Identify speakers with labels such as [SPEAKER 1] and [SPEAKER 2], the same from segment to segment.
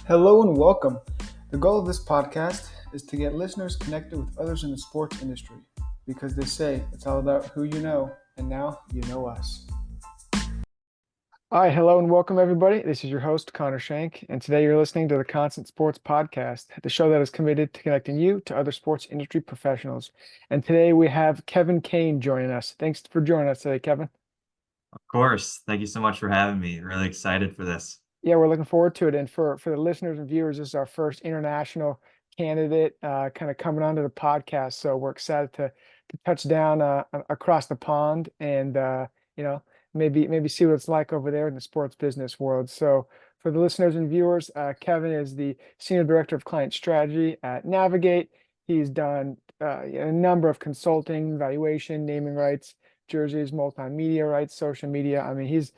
[SPEAKER 1] Hello and welcome. The goal of this podcast is to get listeners connected with others in the sports industry because they say it's all about who you know, and now you know us. Hi, hello and welcome everybody. This is your host, Connor Shank, and today you're listening to the Constant Sports Podcast, the show that is committed to connecting you to other sports industry professionals. And today we have Kevin Kane joining us. Thanks for joining us today, Kevin.
[SPEAKER 2] Of course. Thank you so much for having me. Really excited for this.
[SPEAKER 1] Yeah, we're looking forward to it. And for the listeners and viewers, this is our first international candidate kind of coming onto the podcast. So we're excited to touch down across the pond and maybe see what it's like over there in the sports business world. So for the listeners and viewers, Kevin is the Senior Director of Client Strategy at 𝗦𝘂𝗶𝘃𝗶. He's done a number of consulting, valuation, naming rights, jerseys, multimedia rights, social media. I mean, he's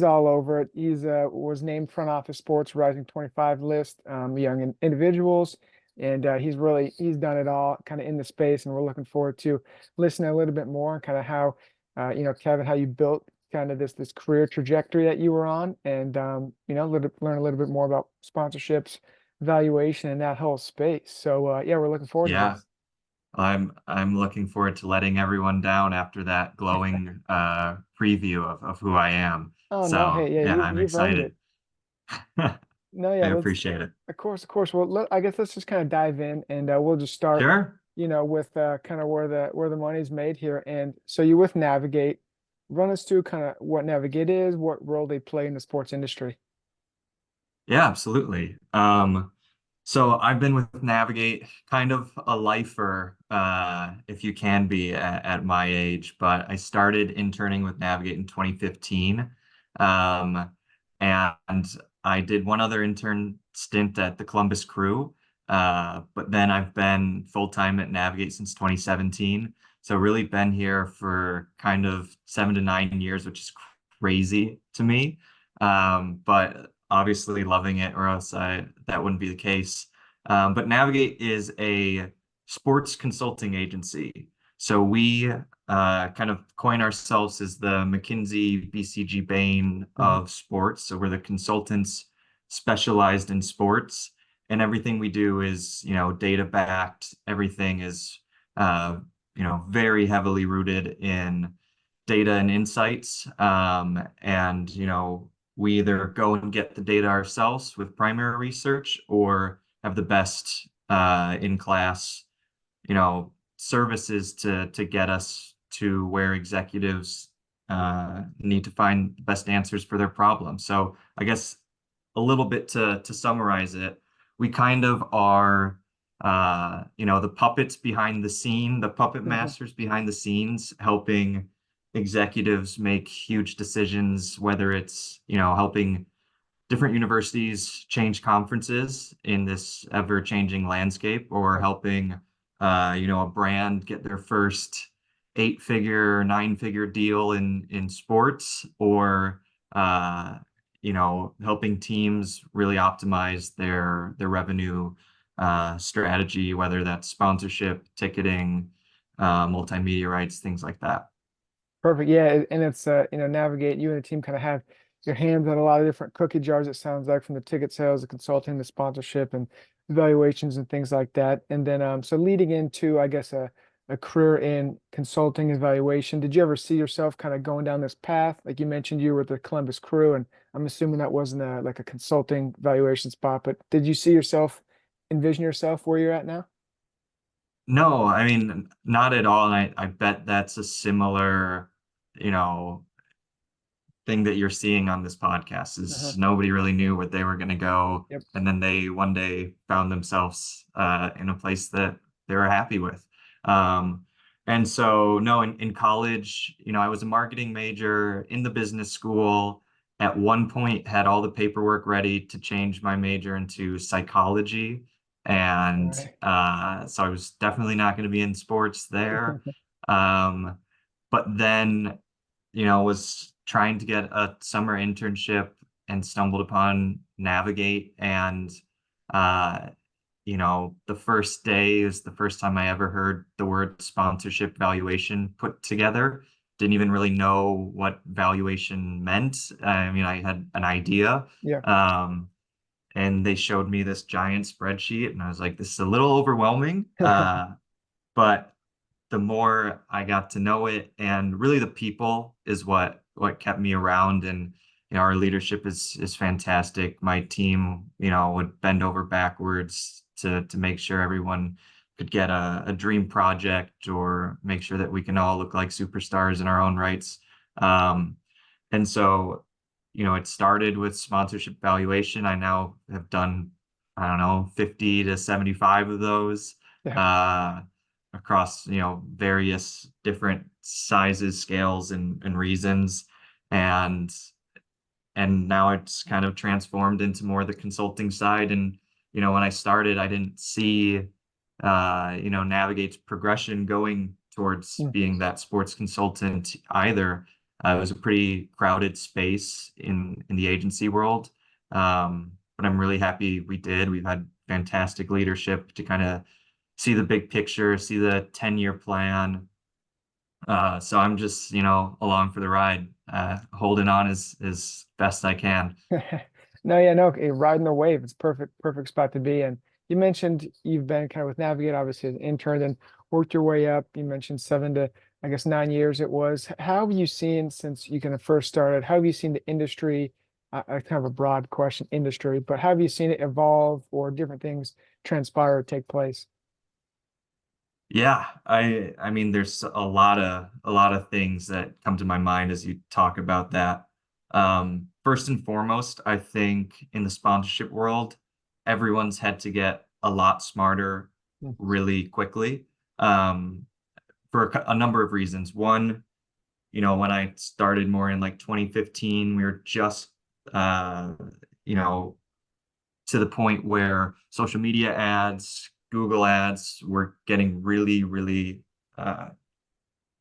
[SPEAKER 1] all over it. He's was named Front Office Sports Rising 25 list, young individuals, and he's done it all kind of in the space. And we're looking forward to listening a little bit more on kind of how, Kevin, how you built kind of this career trajectory that you were on, and learn a little bit more about sponsorships, valuation, and that whole space. So yeah, we're looking forward to
[SPEAKER 2] Yeah,
[SPEAKER 1] this.
[SPEAKER 2] I'm looking forward to letting everyone down after that glowing preview of who I am.
[SPEAKER 1] Oh no,
[SPEAKER 2] So
[SPEAKER 1] hey, yeah,
[SPEAKER 2] yeah, I'm
[SPEAKER 1] you've earned
[SPEAKER 2] excited.
[SPEAKER 1] it. No, yeah,
[SPEAKER 2] I
[SPEAKER 1] let's
[SPEAKER 2] appreciate it.
[SPEAKER 1] of course, of course. Well, I guess let's just kind of dive in, and we'll just start,
[SPEAKER 2] Sure.
[SPEAKER 1] with kind of where the money's made here. And so you're with 𝗦𝘂𝗶𝘃. Run us through kind of what 𝗦𝘂𝗶𝘃 is, what role they play in the sports industry.
[SPEAKER 2] Yeah, absolutely. So I've been with 𝗦𝘂𝗶𝘃 kind of a lifer, if you can be at my age, but I started interning with 𝗦𝘂𝗶𝘃 in 2015. And I did one other intern stint at the Columbus Crew, but then I've been full-time at 𝗦𝘂𝗶𝘃 since 2017. So really been here for kind of 7 to 9 years, which is crazy to me. But obviously loving it, or else that wouldn't be the case. But 𝗦𝘂𝗶𝗃 is a sports consulting agency. So we kind of coin ourselves as the McKinsey, BCG Bain of sports. So we're the consultants specialized in sports, and everything we do is, data backed. Everything is, very heavily rooted in data and insights. And, we either go and get the data ourselves with primary research, or have the best in class, services to get us to where executives need to find the best answers for their problems. So I guess a little bit to summarize it, we kind of are the puppets behind the scene, the puppet masters behind the scenes, helping executives make huge decisions, whether it's, helping different universities change conferences in this ever-changing landscape, or helping, a brand get their first 8-figure, 9-figure deal in sports, or, helping teams really optimize their revenue strategy, whether that's sponsorship, ticketing, multimedia rights, things like that.
[SPEAKER 1] Perfect. Yeah, and it's 𝗦𝘂𝗶𝘃. You and the team kind of have your hands on a lot of different cookie jars. It sounds like, from the ticket sales, the consulting, the sponsorship, and evaluations and things like that. And then so leading into, I guess, a career in consulting and evaluation, did you ever see yourself kind of going down this path? Like you mentioned, you were with the Columbus Crew, and I'm assuming that wasn't like a consulting valuation spot, but did you see yourself, envision yourself where you're at now?
[SPEAKER 2] No, I mean, not at all. And I bet that's a similar, you know, thing that you're seeing on this podcast,
[SPEAKER 1] Uh-huh.
[SPEAKER 2] is nobody really knew where they were going to go.
[SPEAKER 1] Yep.
[SPEAKER 2] And then they one day found themselves in a place that they were happy with. And so, no, in college, I was a marketing major in the business school. At one point, had all the paperwork ready to change my major into psychology.
[SPEAKER 1] All
[SPEAKER 2] And
[SPEAKER 1] right.
[SPEAKER 2] so I was definitely not going to be in sports there. Um, but then, was trying to get a summer internship and stumbled upon 𝗦𝘂𝗶𝘃. And the first day is the first time I ever heard the word sponsorship valuation put together. Didn't even really know what valuation meant. I mean, I had an idea.
[SPEAKER 1] Yeah.
[SPEAKER 2] Um, and they showed me this giant spreadsheet, and I was like, this is a little overwhelming. But the more I got to know it, and really the people is what kept me around. And our leadership is fantastic. My team, would bend over backwards to make sure everyone could get a dream project, or make sure that we can all look like superstars in our own rights. And so, it started with sponsorship valuation. I now have done, I don't know, 50 to 75 of those.
[SPEAKER 1] Yeah.
[SPEAKER 2] Across various different sizes, scales, and reasons. And now it's kind of transformed into more the consulting side. And when I started, I didn't see Navigate's progression going towards
[SPEAKER 1] Mm.
[SPEAKER 2] being that sports consultant either. It was a pretty crowded space in the agency world. But I'm really happy we did. We've had fantastic leadership to kind of see the big picture, see the 10-year plan. So I'm just, along for the ride, holding on as best I can.
[SPEAKER 1] No, yeah, no, riding the wave. It's perfect spot to be in. You mentioned you've been kind of with Navigate, obviously as an intern, and worked your way up. You mentioned 7 to, I guess, 9 years it was. How have you seen, since you kind of first started, how have you seen the industry, kind of a broad question, industry, but how have you seen it evolve or different things transpire or take place?
[SPEAKER 2] Yeah, I mean, there's a lot of things that come to my mind as you talk about that. First and foremost, I think in the sponsorship world, everyone's had to get a lot smarter
[SPEAKER 1] Mm.
[SPEAKER 2] really quickly, for a number of reasons. One, when I started more in like 2015, we were just, you know, to the point where social media ads, Google ads were getting really, really uh,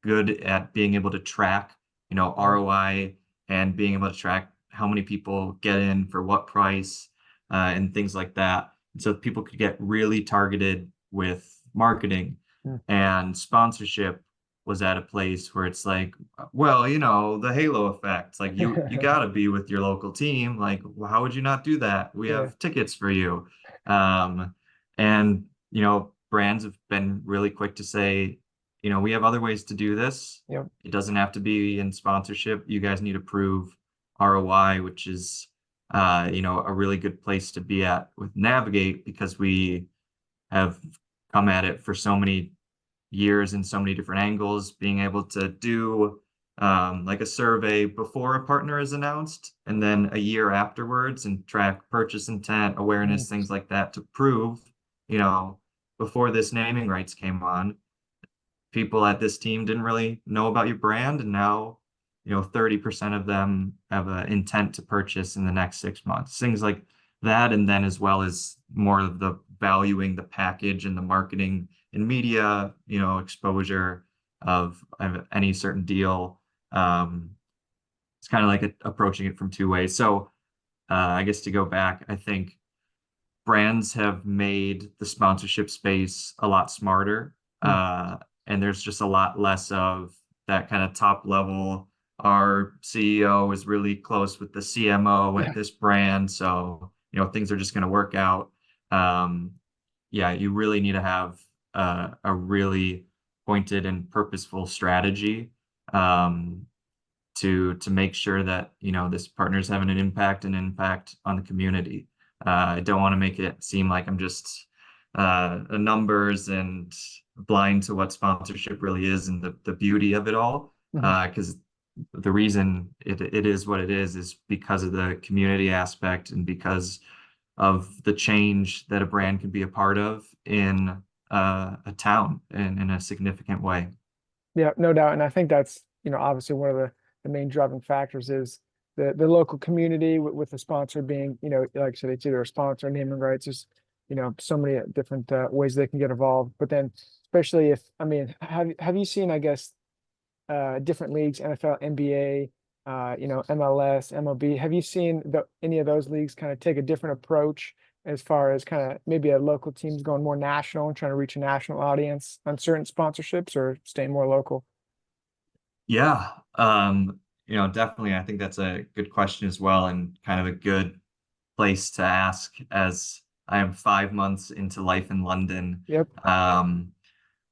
[SPEAKER 2] good at being able to track,
[SPEAKER 1] Mm.
[SPEAKER 2] ROI, and being able to track how many people get in for what price, and things like that. And so people could get really targeted with marketing,
[SPEAKER 1] Mm.
[SPEAKER 2] and sponsorship was at a place where it's like, well, the halo effect. Like you got to be with your local team. Like, well, how would you not do that? We
[SPEAKER 1] Yeah.
[SPEAKER 2] have tickets for you. And brands have been really quick to say, we have other ways to do this.
[SPEAKER 1] Yep.
[SPEAKER 2] It doesn't have to be in sponsorship. You guys need to prove ROI, which is, a really good place to be at with Navigate, because we have come at it for so many years in so many different angles, being able to do like a survey before a partner is announced, and then a year afterwards, and track purchase intent,
[SPEAKER 1] Mm.
[SPEAKER 2] awareness, things like that, to prove, you know, before this naming rights came on, people at this team didn't really know about your brand, and now 30% of them have an intent to purchase in the next 6 months, things like that. And then, as well as more of the valuing the package and the marketing and media exposure of any certain deal. It's kind of like approaching it from two ways. So I guess, to go back, I think brands have made the sponsorship space a lot smarter.
[SPEAKER 1] Mm.
[SPEAKER 2] And there's just a lot less of that kind of top level. Our CEO is really close with the CMO at
[SPEAKER 1] Yeah.
[SPEAKER 2] this brand, so things are just going to work out. Yeah, you really need to have a really pointed and purposeful strategy, to make sure that this partner's having an impact on the community. I don't want to make it seem like I'm just numbers and blind to what sponsorship really is, and the beauty of it all.
[SPEAKER 1] Mhm.
[SPEAKER 2] Because the reason it is what it is because of the community aspect, and because of the change that a brand can be a part of in a town in a significant way.
[SPEAKER 1] Yeah, no doubt. And I think that's, obviously one of the main driving factors is the local community with the sponsor being, like I said, it's either a sponsor, naming rights, there's, so many different ways they can get involved. But then, especially if, I mean, have you seen, I guess, different leagues, NFL, NBA, MLS, MLB? Have you seen any of those leagues kind of take a different approach as far as kind of maybe a local team's going more national and trying to reach a national audience on certain sponsorships, or staying more local?
[SPEAKER 2] Yeah, definitely. I think that's a good question as well, and kind of a good place to ask, as I am 5 months into life in London.
[SPEAKER 1] Yep.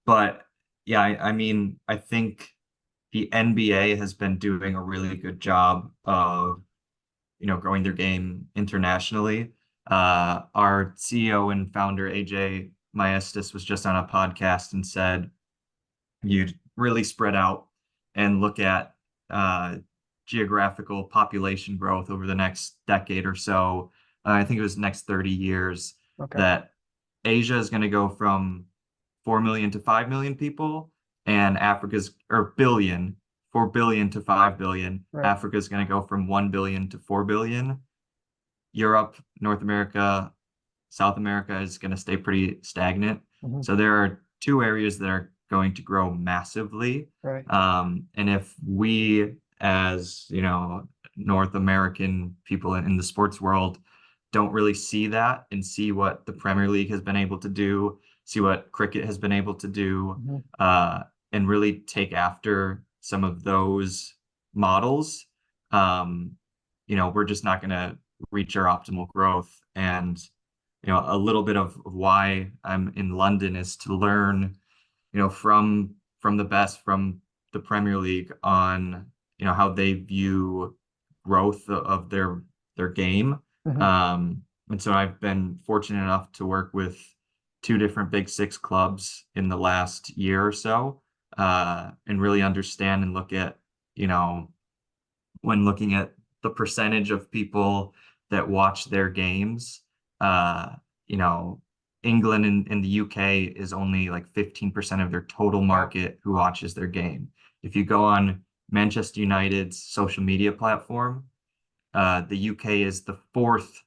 [SPEAKER 2] But yeah, I mean, I think the NBA has been doing a really good job of, growing their game internationally. Our CEO and founder, 𝗦𝘂𝗰𝗶𝘁𝗄 was just on a podcast and said, you'd really spread out and look at geographical population growth over the next decade or so. I think it was next 30 years,
[SPEAKER 1] Okay.
[SPEAKER 2] that Asia is going to go from 4 million to 5 million people, and Africa's, or billion, 4 billion to 5 billion.
[SPEAKER 1] Right.
[SPEAKER 2] Africa's going to go from 1 billion to 4 billion. Europe, North America, South America is going to stay pretty stagnant.
[SPEAKER 1] Mhm.
[SPEAKER 2] So there are two areas that are going to grow massively.
[SPEAKER 1] Right.
[SPEAKER 2] And if we, as North American people in the sports world, don't really see that and see what the Premier League has been able to do, see what cricket has been able to do,
[SPEAKER 1] Mhm.
[SPEAKER 2] and really take after some of those models, we're just not going to reach our optimal growth. And a little bit of why I'm in London is to learn, from the best, from the Premier League, on how they view growth of their game.
[SPEAKER 1] Mhm.
[SPEAKER 2] And so I've been fortunate enough to work with two different Big Six clubs in the last year or so, and really understand and look at, when looking at the percentage of people that watch their games, England and the UK is only like 15% of their total market who watches their game. If you go on Manchester United's social media platform, the UK is the fourth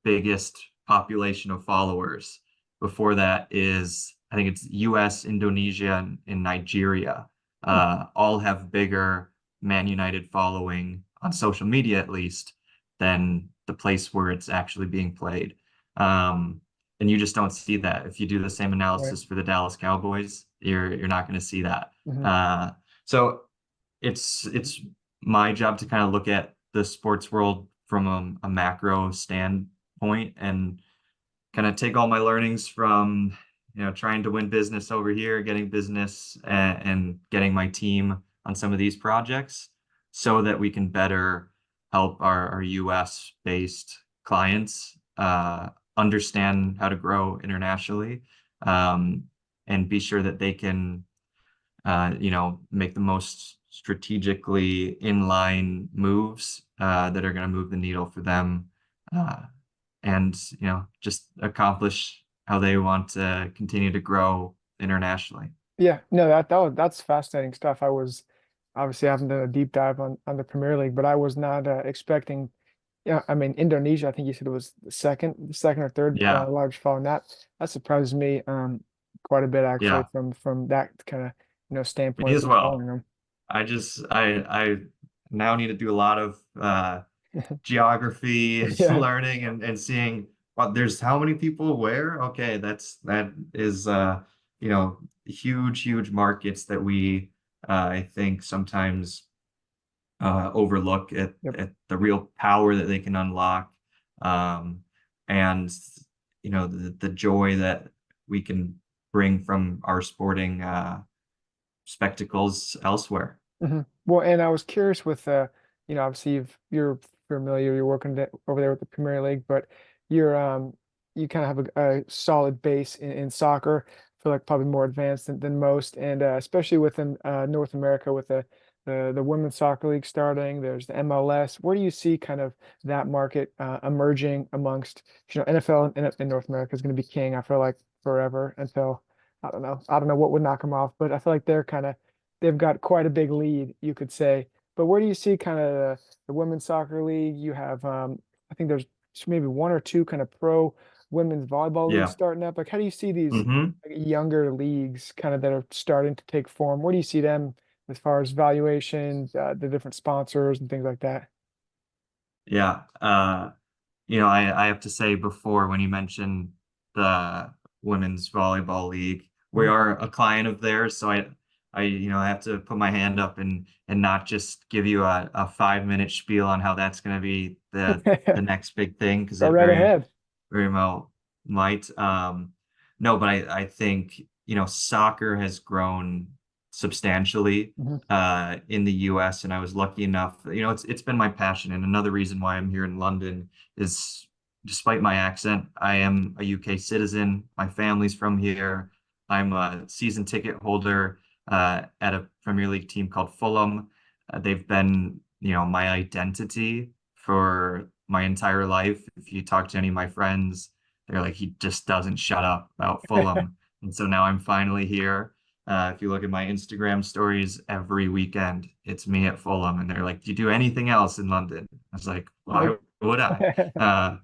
[SPEAKER 2] biggest population of followers. Before that is, I think it's US, Indonesia, and Nigeria. All have bigger Man United following on social media, at least, than the place where it's actually being played. And you just don't see that. If you do the same analysis
[SPEAKER 1] Right.
[SPEAKER 2] for the Dallas Cowboys, you're not going to see that.
[SPEAKER 1] Mhm.
[SPEAKER 2] So it's my job to kind of look at the sports world from a macro standpoint, and kind of take all my learnings from trying to win business over here, getting business, and getting my team on some of these projects, so that we can better help our US based clients understand how to grow internationally, and be sure that they can make the most strategically inline moves that are going to move the needle for them, and just accomplish how they want to continue to grow internationally.
[SPEAKER 1] Yeah, no, that's fascinating stuff. I was obviously, I haven't done a deep dive on the Premier League, but I was not expecting. Yeah, I mean, Indonesia, I think you said it was the second or third
[SPEAKER 2] Yeah,
[SPEAKER 1] large fall, and that surprised me quite a bit actually
[SPEAKER 2] yeah,
[SPEAKER 1] from that kind of
[SPEAKER 2] me
[SPEAKER 1] standpoint
[SPEAKER 2] as
[SPEAKER 1] from
[SPEAKER 2] well.
[SPEAKER 1] following them.
[SPEAKER 2] I now need to do a lot of geography
[SPEAKER 1] Yeah.
[SPEAKER 2] learning, and seeing what there's how many people where. Okay, that is huge markets that we I think sometimes overlook
[SPEAKER 1] Yep.
[SPEAKER 2] at the real power that they can unlock, um, and the joy that we can bring from our sporting spectacles elsewhere.
[SPEAKER 1] Well, and I was curious with obviously you're familiar, you're working over there with the Premier League, but you're you kind of have a solid base in soccer. I feel like probably more advanced than most, and especially within North America with the women's soccer league starting. There's the MLS. Where do you see kind of that market emerging amongst NFL in North America is going to be king. I feel like forever until I don't know what would knock them off, but I feel like they've got quite a big lead, you could say. But where do you see kind of the women's soccer league? You have, I think there's maybe one or two kind of pro women's volleyball leagues
[SPEAKER 2] Yeah.
[SPEAKER 1] starting up. Like, how do you see these
[SPEAKER 2] Hmm.
[SPEAKER 1] like, younger leagues kind of that are starting to take form? Where do you see them as far as valuations, the different sponsors and things like that?
[SPEAKER 2] Yeah. I have to say, before, when you mentioned the women's volleyball league, we
[SPEAKER 1] Mhm.
[SPEAKER 2] are a client of theirs. So I have to put my hand up and not just give you a 5-minute spiel on how that's going to be the next big thing, because
[SPEAKER 1] Go
[SPEAKER 2] it
[SPEAKER 1] right ahead.
[SPEAKER 2] very well might. No, but I think, soccer has grown substantially
[SPEAKER 1] Mhm.
[SPEAKER 2] in the US, and I was lucky enough, it's been my passion. And another reason why I'm here in London is, despite my accent, I am a UK citizen. My family's from here. I'm a season ticket holder at a Premier League team called Fulham. They've been, my identity for my entire life. If you talk to any of my friends, they're like, he just doesn't shut up about Fulham. And so now I'm finally here. If you look at my Instagram stories every weekend, it's me at Fulham. And they're like, do you do anything else in London? I was like, why would I?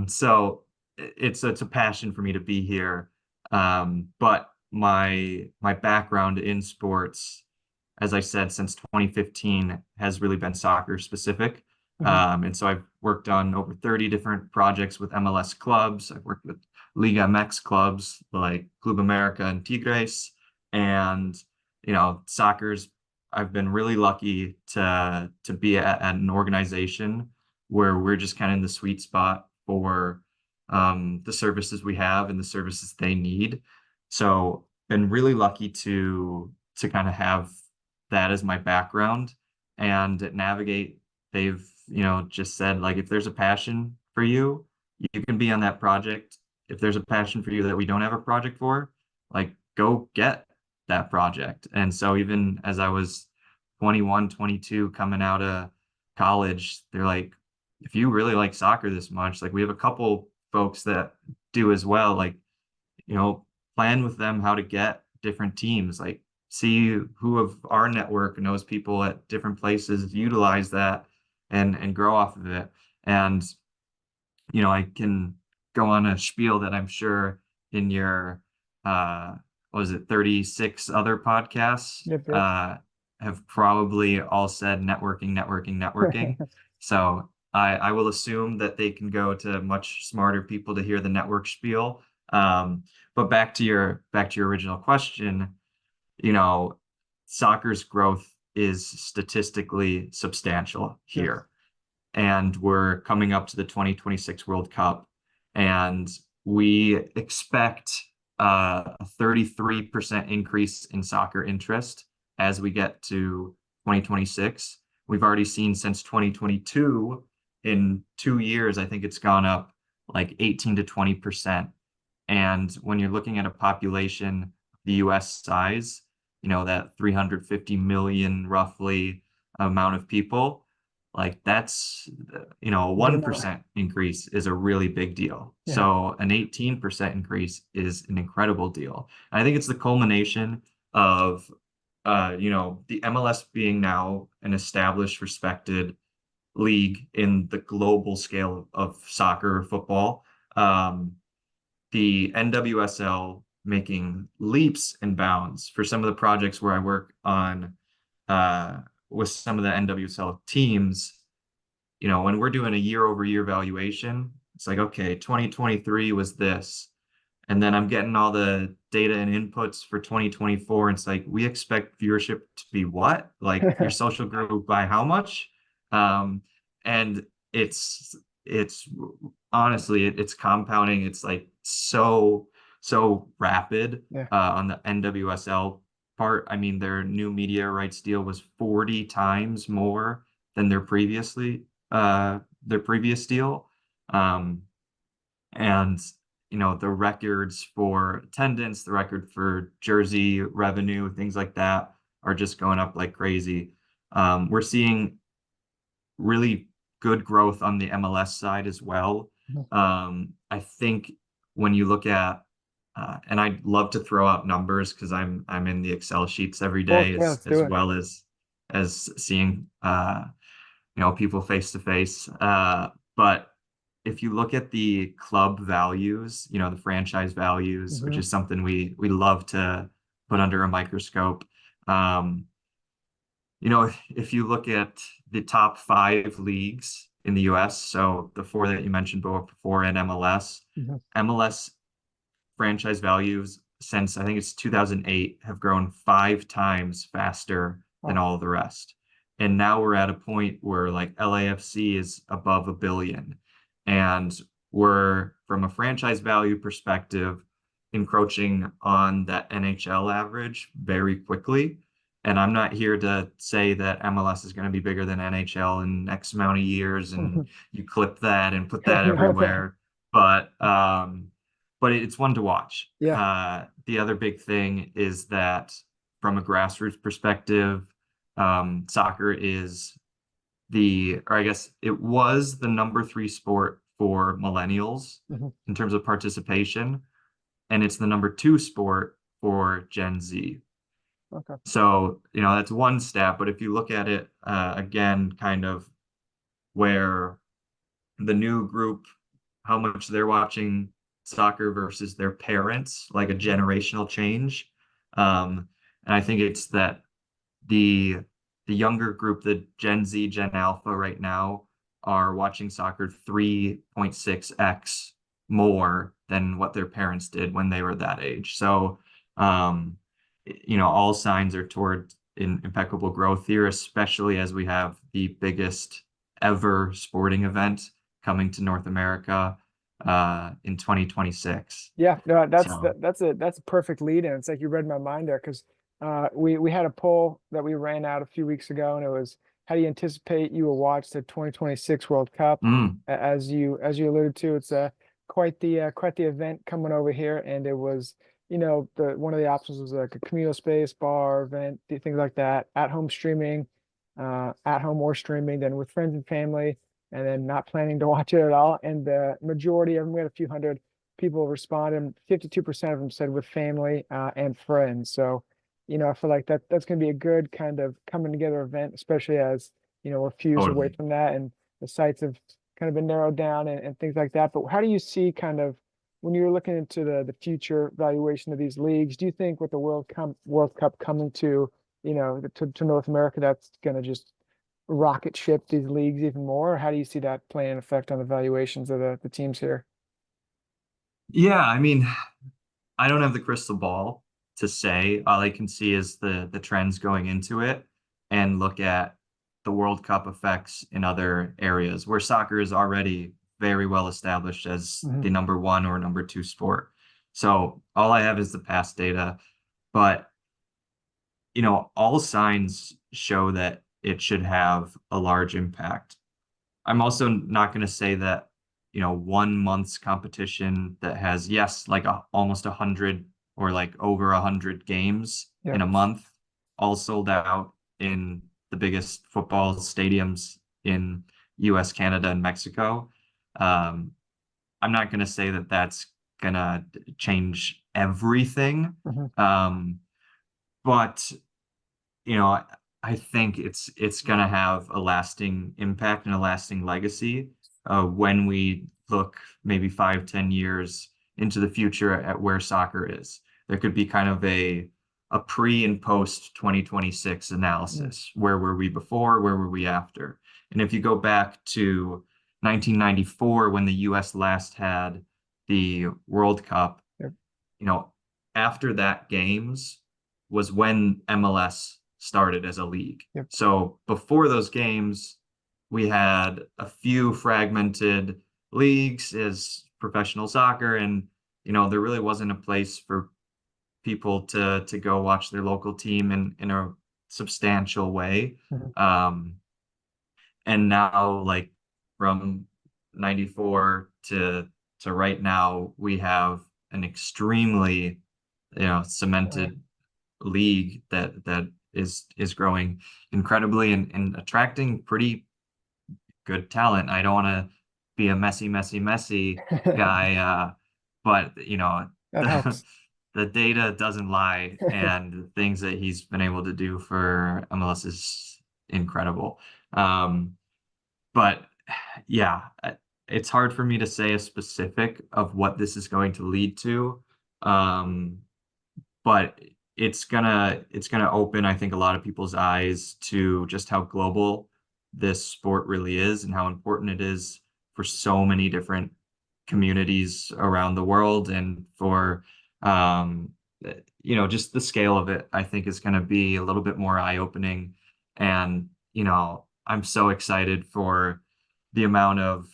[SPEAKER 2] So it's a passion for me to be here. But my background in sports, as I said, since 2015 has really been soccer specific.
[SPEAKER 1] Mhm.
[SPEAKER 2] And so I've worked on over 30 different projects with MLS clubs. I've worked with Liga MX clubs like Club America and Tigres. And, soccer's, I've been really lucky to be at an organization where we're just kind of in the sweet spot for the services we have and the services they need. So been really lucky to kind of have that as my background. And at Navigate, they've, just said, like, if there's a passion for you, you can be on that project. If there's a passion for you that we don't have a project for, like, go get that project. And so even as I was 21, 22, coming out of college, they're like, if you really like soccer this much, like, we have a couple folks that do as well, like, plan with them how to get different teams, like, see who of our network knows people at different places, utilize that and grow off of it. And, I can go on a spiel that I'm sure in your, what was it, 36 other podcasts,
[SPEAKER 1] Yep, yep.
[SPEAKER 2] have probably all said networking, networking, networking. So I will assume that they can go to much smarter people to hear the network spiel. But back to your original question, soccer's growth is statistically substantial
[SPEAKER 1] Yes.
[SPEAKER 2] here. And we're coming up to the 2026 World Cup, and we expect a 33% increase in soccer interest as we get to 2026. We've already seen since 2022, in 2 years, I think it's gone up like 18 to 20%. And when you're looking at a population the US size, that 350 million roughly amount of people, like, that's, a
[SPEAKER 1] Good amount.
[SPEAKER 2] 1% increase is a really big deal.
[SPEAKER 1] Yeah.
[SPEAKER 2] So an 18% increase is an incredible deal. And I think it's the culmination of, the MLS being now an established, respected league in the global scale of soccer or football. The NWSL making leaps and bounds for some of the projects where I work on with some of the NWSL teams. When we're doing a year-over-year valuation, it's like, okay, 2023 was this. And then I'm getting all the data and inputs for 2024. And it's like, we expect viewership to be what? Like, your social grew by how much? And it's honestly, it's compounding. It's like so rapid
[SPEAKER 1] Yeah.
[SPEAKER 2] on the NWSL part. I mean, their new media rights deal was 40 times more than their previous deal. And the records for attendance, the record for jersey revenue, things like that are just going up like crazy. We're seeing really good growth on the MLS side as well. I think when you look at, and I'd love to throw out numbers because I'm in the Excel sheets every
[SPEAKER 1] Well,
[SPEAKER 2] day,
[SPEAKER 1] yeah, let's
[SPEAKER 2] as
[SPEAKER 1] do it.
[SPEAKER 2] well as seeing people face to face. But if you look at the club values, the franchise values, which
[SPEAKER 1] Mhm.
[SPEAKER 2] is something we love to put under a microscope. If you look at the top 5 leagues in the US, so the 4 that you mentioned before in MLS,
[SPEAKER 1] Mhm.
[SPEAKER 2] MLS franchise values since I think it's 2008 have grown 5 times faster than
[SPEAKER 1] Oh,
[SPEAKER 2] all of the rest. And now we're at a point where like LAFC is above a billion. And we're, from a franchise value perspective, encroaching on that NHL average very quickly. And I'm not here to say that MLS is going to be bigger than NHL in X amount of years and you clip that and put that
[SPEAKER 1] no, thanks.
[SPEAKER 2] everywhere. But it's one to watch.
[SPEAKER 1] Yeah.
[SPEAKER 2] The other big thing is that from a grassroots perspective, soccer is or I guess it was the #3 sport for millennials
[SPEAKER 1] Mhm.
[SPEAKER 2] in terms of participation, and it's the #2 sport for Gen Z.
[SPEAKER 1] Okay.
[SPEAKER 2] So, that's one stat, but if you look at it again, kind of where the new group, how much they're watching soccer versus their parents, like a generational change. And I think it's that the younger group, the Gen Z, Gen Alpha right now, are watching soccer 3.6x more than what their parents did when they were that age. So, all signs are toward impeccable growth here, especially as we have the biggest ever sporting event coming to North America in 2026.
[SPEAKER 1] Yeah, no,
[SPEAKER 2] So,
[SPEAKER 1] that's a perfect lead in. It's like you read my mind there because we had a poll that we ran out a few weeks ago, and it was, how do you anticipate you will watch the 2026 World Cup?
[SPEAKER 2] mm,
[SPEAKER 1] As you alluded to, it's quite the event coming over here, and it was, the one of the options was like a communal space, bar event, things like that, at home streaming, at home or streaming, then with friends and family, and then not planning to watch it at all. And the majority of them, we had a few hundred people respond, and 52% of them said with family and friends. So, I feel like that's going to be a good kind of coming together event, especially as, we're a few years away
[SPEAKER 2] totally.
[SPEAKER 1] from that, and the sites have kind of been narrowed down and things like that. But how do you see kind of when you're looking into the future valuation of these leagues, do you think with the World Cup coming to, to North America, that's going to just rocket ship these leagues even more? Or how do you see that playing an effect on the valuations of the teams here?
[SPEAKER 2] Yeah, I mean, I don't have the crystal ball to say. All I can see is the trends going into it and look at the World Cup effects in other areas where soccer is already very well established as
[SPEAKER 1] Mhm.
[SPEAKER 2] the #1 or #2 sport. So all I have is the past data, but all signs show that it should have a large impact. I'm also not going to say that, 1 month's competition that has, yes, like almost 100 or like over 100 games in
[SPEAKER 1] Yep.
[SPEAKER 2] a month, all sold out in the biggest football stadiums in US, Canada, and Mexico. Um, I'm not going to say that that's going to change everything.
[SPEAKER 1] Mhm.
[SPEAKER 2] But you know, I think it's gonna have a lasting impact and a lasting legacy when we look maybe 5, 10 years into the future at where soccer is. There could be kind of a pre and post 2026
[SPEAKER 1] Mm.
[SPEAKER 2] analysis. Where were we before? Where were we after? And if you go back to 1994 when the US last had the World Cup,
[SPEAKER 1] Yep.
[SPEAKER 2] you know, after that games was when MLS started as a league.
[SPEAKER 1] Yep.
[SPEAKER 2] So before those games, we had a few fragmented leagues as professional soccer, and there really wasn't a place for people to go watch their local team in a substantial way.
[SPEAKER 1] Mhm.
[SPEAKER 2] Um, and now, like from 94 to right now, we have an extremely
[SPEAKER 1] Right.
[SPEAKER 2] cemented league that is growing incredibly and attracting pretty good talent. I don't want to be a Messi guy, but
[SPEAKER 1] That
[SPEAKER 2] the
[SPEAKER 1] helps.
[SPEAKER 2] the data doesn't lie, and the things that he's been able to do for MLS is incredible. Um, but yeah, it's hard for me to say a specific of what this is going to lead to. Um, but it's gonna open, I think, a lot of people's eyes to just how global this sport really is and how important it is for so many different communities around the world and for you know, just the scale of it, I think is going to be a little bit more eye-opening. And, you know, I'm so excited for the amount of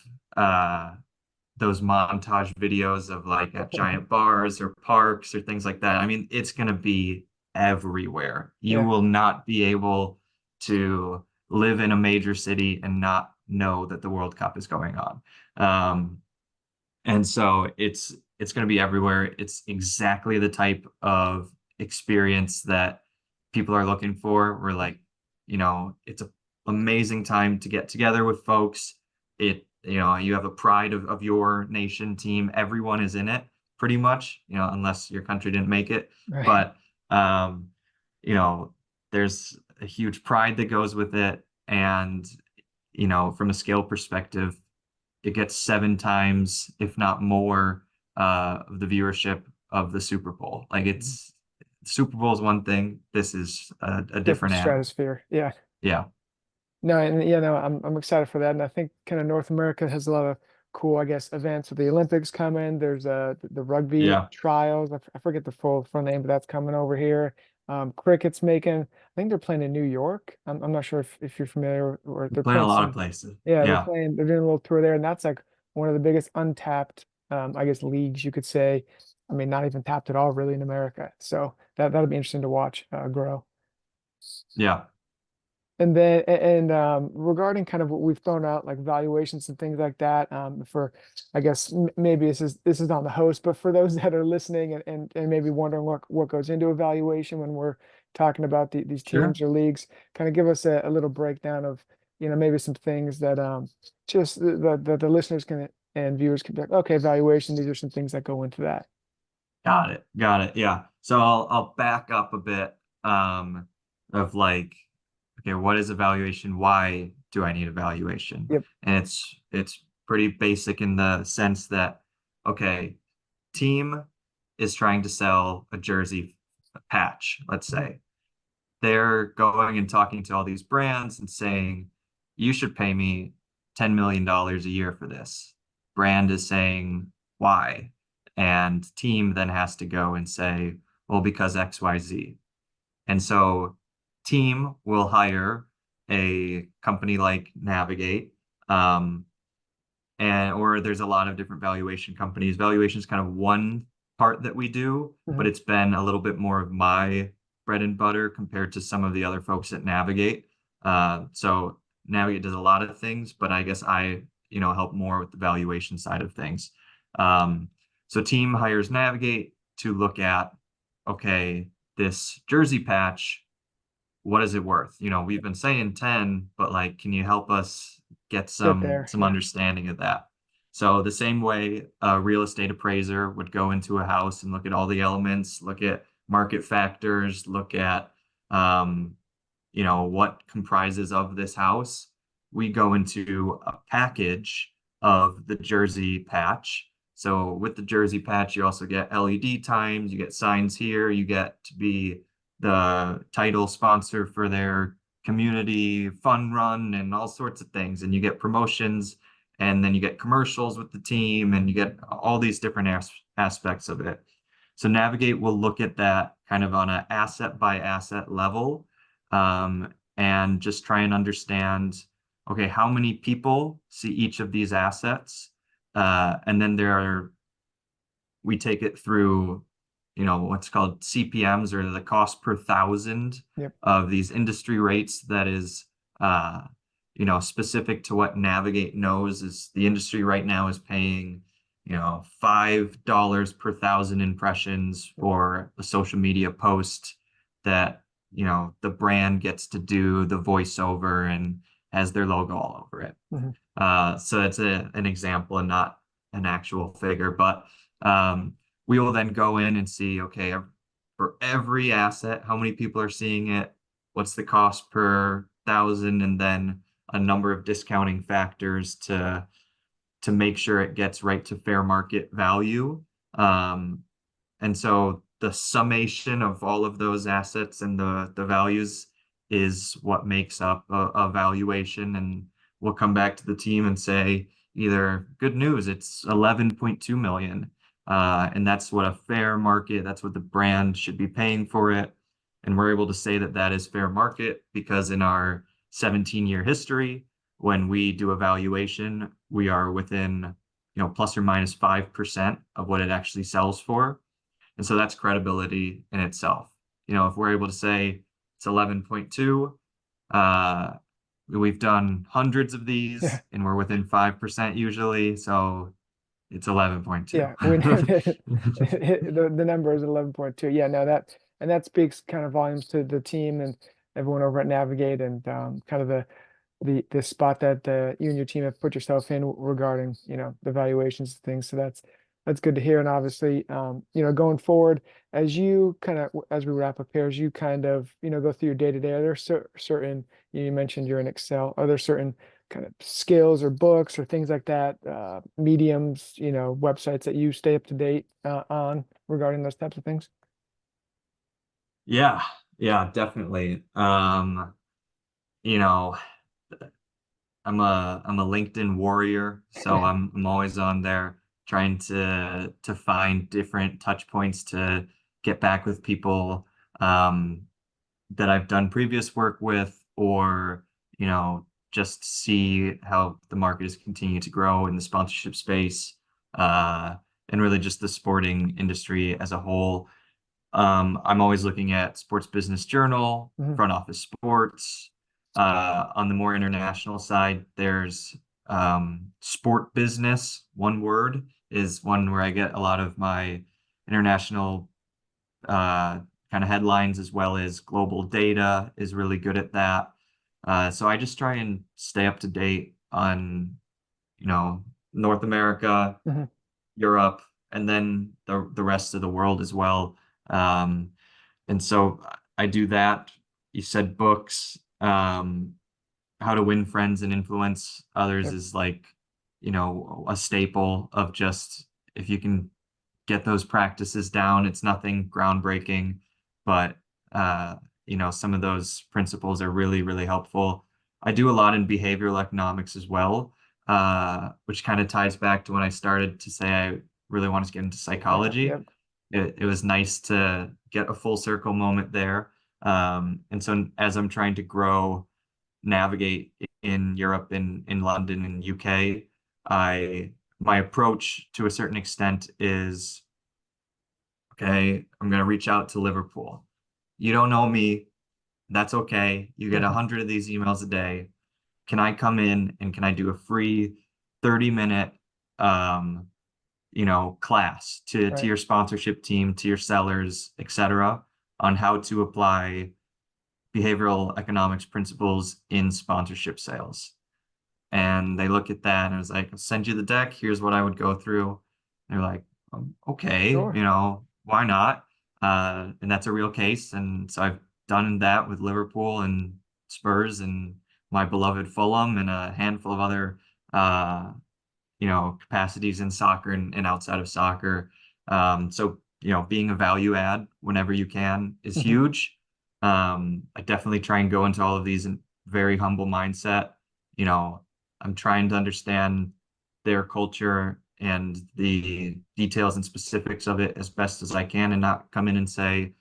[SPEAKER 2] those montage videos of like at giant bars or parks or things like that. I mean, it's going to be everywhere. You
[SPEAKER 1] Yeah.
[SPEAKER 2] will not be able to live in a major city and not know that the World Cup is going on. And so it's going to be everywhere. It's exactly the type of experience that people are looking for. We're like, you know, it's an amazing time to get together with folks. You know, you have a pride of your nation team. Everyone is in it pretty much, you know, unless your country didn't make it.
[SPEAKER 1] Right.
[SPEAKER 2] But, you know, there's a huge pride that goes with it. And, you know, from a scale perspective, it gets 7 times, if not more, of the viewership of the Super Bowl. Like it's Super Bowl is one thing. This is a
[SPEAKER 1] Different
[SPEAKER 2] different animal.
[SPEAKER 1] stratosphere. Yeah.
[SPEAKER 2] Yeah.
[SPEAKER 1] No, and yeah, no, I'm excited for that. And I think kind of North America has a lot of cool, I guess, events with the Olympics coming. There's the rugby
[SPEAKER 2] Yeah.
[SPEAKER 1] trials. I forget the full name, but that's coming over here. Cricket's making, I think they're playing in New York. I'm not sure if you're familiar, or
[SPEAKER 2] We
[SPEAKER 1] they're
[SPEAKER 2] play in a
[SPEAKER 1] playing
[SPEAKER 2] lot of
[SPEAKER 1] some,
[SPEAKER 2] places.
[SPEAKER 1] yeah,
[SPEAKER 2] Yeah.
[SPEAKER 1] they're doing a little tour there, and that's like one of the biggest untapped, I guess, leagues you could say. I mean, not even tapped at all really in America. So that'll be interesting to watch grow.
[SPEAKER 2] Yeah.
[SPEAKER 1] And then regarding kind of what we've thrown out, like valuations and things like that, for I guess maybe this is on the host, but for those that are listening and maybe wondering what goes into a valuation when we're talking about these
[SPEAKER 2] Sure.
[SPEAKER 1] teams or leagues, kind of give us a little breakdown of, you know, maybe some things that just the listeners can and viewers can be like, okay, valuation, these are some things that go into that.
[SPEAKER 2] Got it. Got it. Yeah. So I'll back up a bit of like, okay, what is evaluation? Why do I need evaluation?
[SPEAKER 1] Yep.
[SPEAKER 2] And it's pretty basic in the sense that, okay, team is trying to sell a jersey patch, let's
[SPEAKER 1] Mhm.
[SPEAKER 2] say. They're going and talking to all these brands and saying, you should pay me $10 million a year for this. Brand is saying, why? And team then has to go and say, well, because XYZ. And so team will hire a company like Navigate, and or there's a lot of different valuation companies. Valuation is kind of one part that we do, but
[SPEAKER 1] Mhm.
[SPEAKER 2] it's been a little bit more of my bread and butter compared to some of the other folks at Navigate. So Navigate does a lot of things, but I guess I, you know, help more with the valuation side of things. So team hires Navigate to look at, okay, this jersey patch, what is it worth? You know, we've been saying 10, but like, can you help us get
[SPEAKER 1] Get
[SPEAKER 2] some
[SPEAKER 1] there.
[SPEAKER 2] some
[SPEAKER 1] Yeah.
[SPEAKER 2] understanding of that? So the same way a real estate appraiser would go into a house and look at all the elements, look at market factors, look at you know, what comprises of this house. We go into a package of the jersey patch. So with the jersey patch, you also get LED times, you get signs here, you get to be the title sponsor for their community fun run and all sorts of things. And you get promotions, and then you get commercials with the team, and you get all these different aspects of it. So Navigate will look at that kind of on an asset by asset level, and just try and understand, okay, how many people see each of these assets? And then we take it through, you know, what's called CPMs, or the cost per thousand
[SPEAKER 1] Yep.
[SPEAKER 2] of these industry rates. That is, you know, specific to what Navigate knows is the industry right now is paying, you know, $5 per thousand impressions for a social media post that, you know, the brand gets to do the voiceover and has their logo all over it.
[SPEAKER 1] Mhm.
[SPEAKER 2] So it's an example and not an actual figure, but we will then go in and see, okay, for every asset, how many people are seeing it? What's the cost per thousand? And then a number of discounting factors to make sure it gets right to fair market value. And so the summation of all of those assets and the values is what makes up a valuation. And we'll come back to the team and say, either good news, it's 11.2 million, And that's what a fair market, that's what the brand should be paying for it. And we're able to say that that is fair market because in our 17-year history, when we do a valuation, we are within, plus or minus 5% of what it actually sells for. And so that's credibility in itself. If we're able to say it's 11.2, we've done hundreds of these and we're within 5% usually. So it's 11.2.
[SPEAKER 1] Yeah, we know that the number is 11.2. Yeah, no, that speaks kind of volumes to the team and everyone over at Navigate and kind of the spot that you and your team have put yourself in regarding, the valuations and things. So that's good to hear. And obviously, going forward, as we wrap up here, as you kind of, go through your day to day, are there certain, you mentioned you're in Excel, are there certain kind of skills or books or things like that, mediums, websites that you stay up to date on regarding those types of things?
[SPEAKER 2] Yeah, definitely. I'm a LinkedIn warrior, so I'm always on there trying to find different touch points to get back with people that I've done previous work with, or just see how the market is continuing to grow in the sponsorship space, and really just the sporting industry as a whole. I'm always looking at Sports Business Journal, Front Office Sports. On the more international side, there's Sport Business, one word, is one where I get a lot of my international kind of headlines, as well as Global Data is really good at that. So I just try and stay up to date on, North America, Europe, and then the rest of the world as well. And so I do that. You said books. How to Win Friends and Influence Others is like, a staple of just, if you can get those practices down, it's nothing groundbreaking, but some of those principles are really, really helpful. I do a lot in behavioral economics as well, which kind of ties back to when I started to say I really wanted to get into psychology. It was nice to get a full circle moment there. And so as I'm trying to grow, Navigate in Europe, in London, and UK, my approach to a certain extent is, okay, I'm going to reach out to Liverpool. You don't know me. That's okay. You get 100 of these emails a day. Can I come in and can I do a free 30-minute, class to your sponsorship team, to your sellers, etc., on how to apply behavioral economics principles in sponsorship sales? And they look at that and I was like, I'll send you the deck. Here's what I would go through. And they're like, okay,
[SPEAKER 1] Sure.
[SPEAKER 2] Why not? And that's a real case. And so I've done that with Liverpool and Spurs and my beloved Fulham and a handful of other, capacities in soccer and outside of soccer. So, being a value add whenever you can is huge. I definitely try and go into all of these in very humble mindset. I'm trying to understand their culture and the details and specifics of it as best as I can, and not come in and say,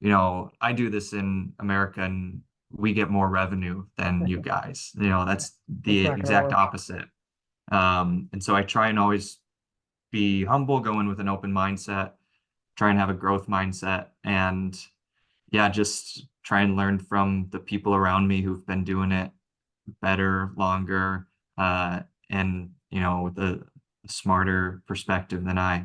[SPEAKER 2] I do this in America and we get more revenue than you guys. That's the exact opposite. And so I try and always be humble, go in with an open mindset, try and have a growth mindset, and just try and learn from the people around me who've been doing it better, longer, and with a smarter perspective than I.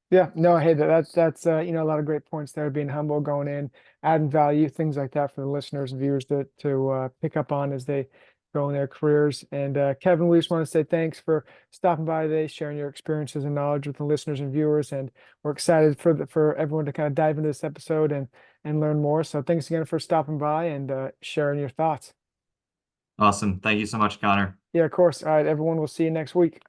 [SPEAKER 1] Yeah, no, hey, that's a lot of great points there, being humble, going in, adding value, things like that for the listeners and viewers to pick up on as they go in their careers. And Kevin, we just want to say thanks for stopping by today, sharing your experiences and knowledge with the listeners and viewers. And we're excited for everyone to kind of dive into this episode and learn more. So thanks again for stopping by and sharing your thoughts.
[SPEAKER 2] Awesome. Thank you so much, Connor.
[SPEAKER 1] Yeah, of course. All right, everyone, we'll see you next week.